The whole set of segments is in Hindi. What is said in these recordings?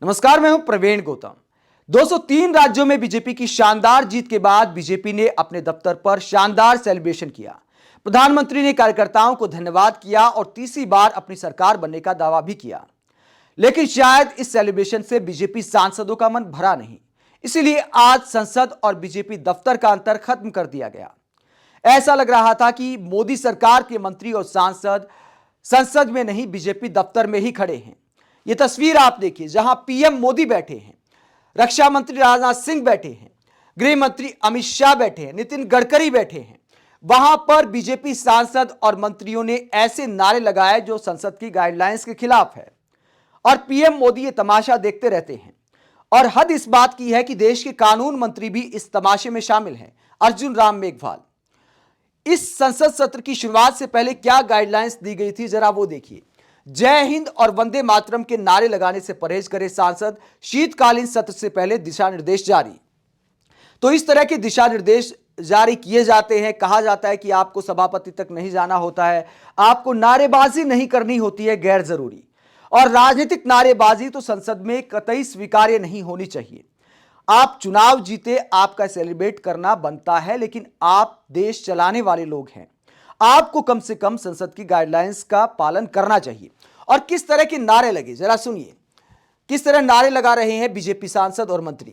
नमस्कार, मैं हूं प्रवीण गौतम। 203 राज्यों में बीजेपी की शानदार जीत के बाद बीजेपी ने अपने दफ्तर पर शानदार सेलिब्रेशन किया। प्रधानमंत्री ने कार्यकर्ताओं को धन्यवाद किया और तीसरी बार अपनी सरकार बनने का दावा भी किया। लेकिन शायद इस सेलिब्रेशन से बीजेपी सांसदों का मन भरा नहीं, इसीलिए आज संसद और बीजेपी दफ्तर का अंतर खत्म कर दिया गया। ऐसा लग रहा था कि मोदी सरकार के मंत्री और सांसद संसद में नहीं, बीजेपी दफ्तर में ही खड़े हैं। यह तस्वीर आप देखिए, जहां पीएम मोदी बैठे हैं, रक्षा मंत्री राजनाथ सिंह बैठे हैं, गृह मंत्री अमित शाह बैठे हैं, नितिन गडकरी बैठे हैं। वहां पर बीजेपी सांसद और मंत्रियों ने ऐसे नारे लगाए जो संसद की गाइडलाइंस के खिलाफ है, और पीएम मोदी ये तमाशा देखते रहते हैं। और हद इस बात की है कि देश के कानून मंत्री भी इस तमाशे में शामिल हैं, अर्जुन राम मेघवाल। इस संसद सत्र की शुरुआत से पहले क्या गाइडलाइंस दी गई थी, जरा वो देखिए। जय हिंद और वंदे मातरम के नारे लगाने से परहेज करे सांसद, शीतकालीन सत्र से पहले दिशा निर्देश जारी। तो इस तरह के दिशा निर्देश जारी किए जाते हैं। कहा जाता है कि आपको सभापति तक नहीं जाना होता है, आपको नारेबाजी नहीं करनी होती है गैर जरूरी, और राजनीतिक नारेबाजी तो संसद में कतई स्वीकार्य नहीं होनी चाहिए। आप चुनाव जीते, आपका सेलिब्रेट करना बनता है, लेकिन आप देश चलाने वाले लोग हैं, आपको कम से कम संसद की गाइडलाइंस का पालन करना चाहिए। और किस तरह के नारे लगे, जरा सुनिए किस तरह नारे लगा रहे हैं बीजेपी सांसद और मंत्री।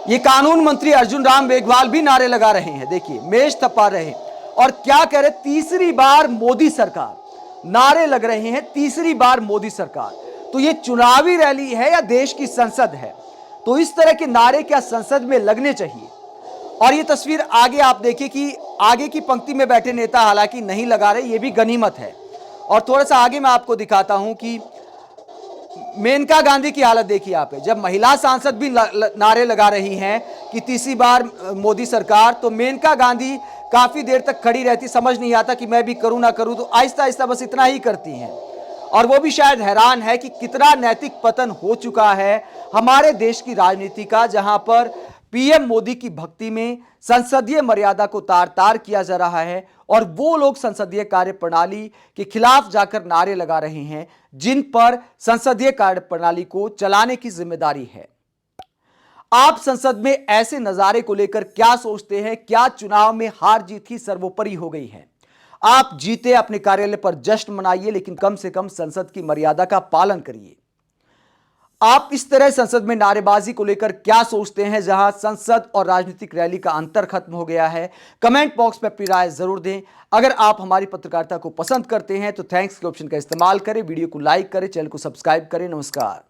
ये कानून मंत्री अर्जुन राम मेघवाल भी नारे लगा रहे हैं, देखिए मेज थपा रहे हैं। और क्या कह रहे, तीसरी बार मोदी सरकार, नारे लग रहे हैं तीसरी बार मोदी सरकार। तो ये चुनावी रैली है या देश की संसद है? तो इस तरह के नारे क्या संसद में लगने चाहिए? और ये तस्वीर आगे आप देखिए कि आगे की पंक्ति में बैठे नेता हालांकि नहीं लगा रहे, ये भी गनीमत है। और थोड़ा सा आगे मैं आपको दिखाता हूं कि मेनका गांधी की हालत देखिए आप, जब महिला सांसद भी नारे लगा रही हैं कि तीसरी बार मोदी सरकार, तो मेनका गांधी काफी देर तक खड़ी रहती, समझ नहीं आता कि मैं भी करूं ना करूं, तो आहिस्ता आहिस्ता बस इतना ही करती हैं। और वो भी शायद हैरान है कि कितना नैतिक पतन हो चुका है हमारे देश की राजनीति का, जहां पर पीएम मोदी की भक्ति में संसदीय मर्यादा को तार तार किया जा रहा है, और वो लोग संसदीय कार्य प्रणाली के खिलाफ जाकर नारे लगा रहे हैं जिन पर संसदीय कार्य प्रणाली को चलाने की जिम्मेदारी है। आप संसद में ऐसे नजारे को लेकर क्या सोचते हैं? क्या चुनाव में हार जीत ही सर्वोपरि हो गई है? आप जीते, अपने कार्यालय पर जश्न मनाइए, लेकिन कम से कम संसद की मर्यादा का पालन करिए। आप इस तरह संसद में नारेबाजी को लेकर क्या सोचते हैं, जहां संसद और राजनीतिक रैली का अंतर खत्म हो गया है? कमेंट बॉक्स में अपनी राय जरूर दें। अगर आप हमारी पत्रकारिता को पसंद करते हैं तो थैंक्स के ऑप्शन का इस्तेमाल करें, वीडियो को लाइक करें, चैनल को सब्सक्राइब करें। नमस्कार।